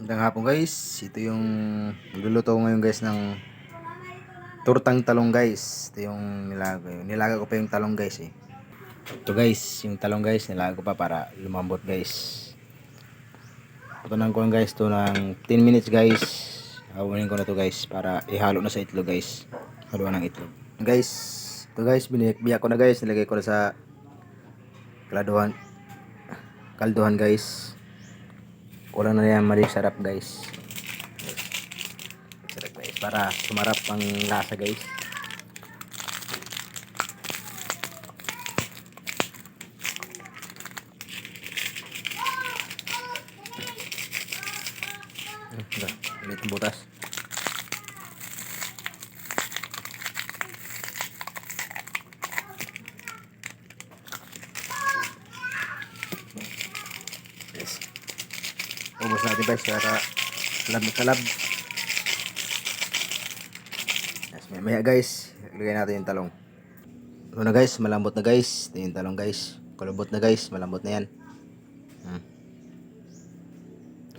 Magandang hapon guys. Ito yung magluluto ko ngayon guys ng tortang talong guys. Ito yung nilaga. Nilaga ko pa yung talong guys eh. Ito guys, yung talong guys, nilaga ko pa para lumambot guys. Putunan ko lang guys to ng 10 minutes guys. Hawanin ko na to guys para ihalo na sa itlog guys. Haluan ng itlog. Guys, ito guys, biniyak ko na guys. Nilagay ko na sa kalduhan guys. Kulang na yan, mali sarap guys. Sarap guys, para sumarap ang lasa guys. Ulit ang butas. Yes. Ubos natin guys para salab na salab. Yes, maya guys, ilagay natin yung talong. Ito na guys, malambot na guys. Ito yung talong guys. Kulubot na guys, malambot na yan.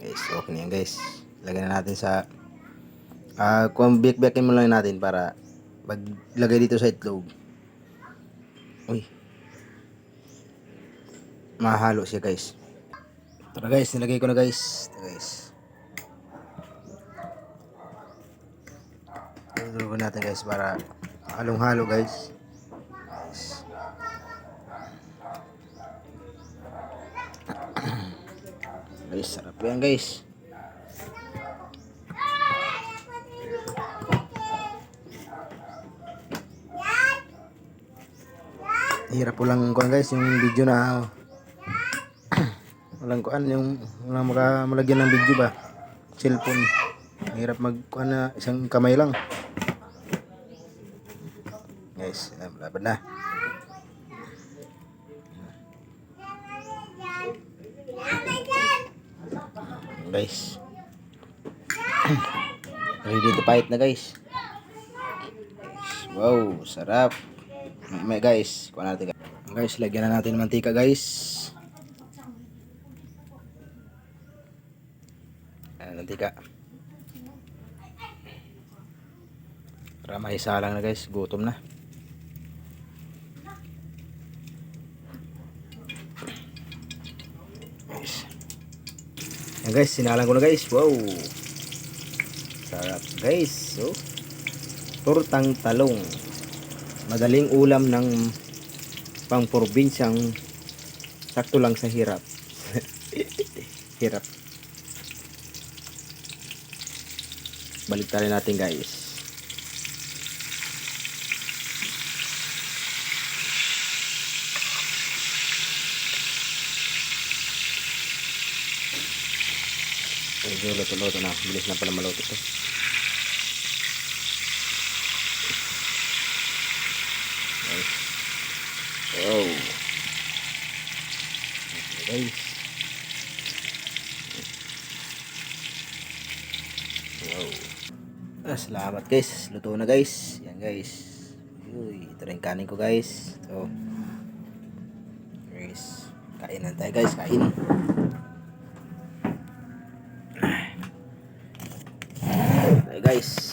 Guys, okay na yan guys. Lagyan na natin sa kung bake-bakein mo lang natin para paglagay dito sa itlog. Uy. Mahalo siya guys. Ito na guys, nilagay ko na guys. Ito guys. Ito natin guys para halong-halo guys. Guys, sarap yan guys. Hirap po lang kuan guys yung video na walang kuan yung walang malagyan ng video ba, cellphone. Hirap mag kuan na isang kamay lang guys. Laban na guys. Ready to fight na guys. Wow, sarap. May guys, kuha natin guys, lagyan na natin ng mantika guys. Ayan, mantika para maisalang na guys, gutom na guys. Ayan guys, sinalang ko na guys. Wow, sarap guys. So, tortang talong, madaling ulam ng pangprobinsyang sakto lang sa hirap. Hirap. Baliktarin natin guys. Medyo luto-luto na. Bilis na pala maluto to. Oh. Okay, guys. Wow. Salamat guys. Luto na guys. Yan guys. Uy, ito rin kanin ko guys. So, guys, kain na tayo guys. Kain. Okay guys.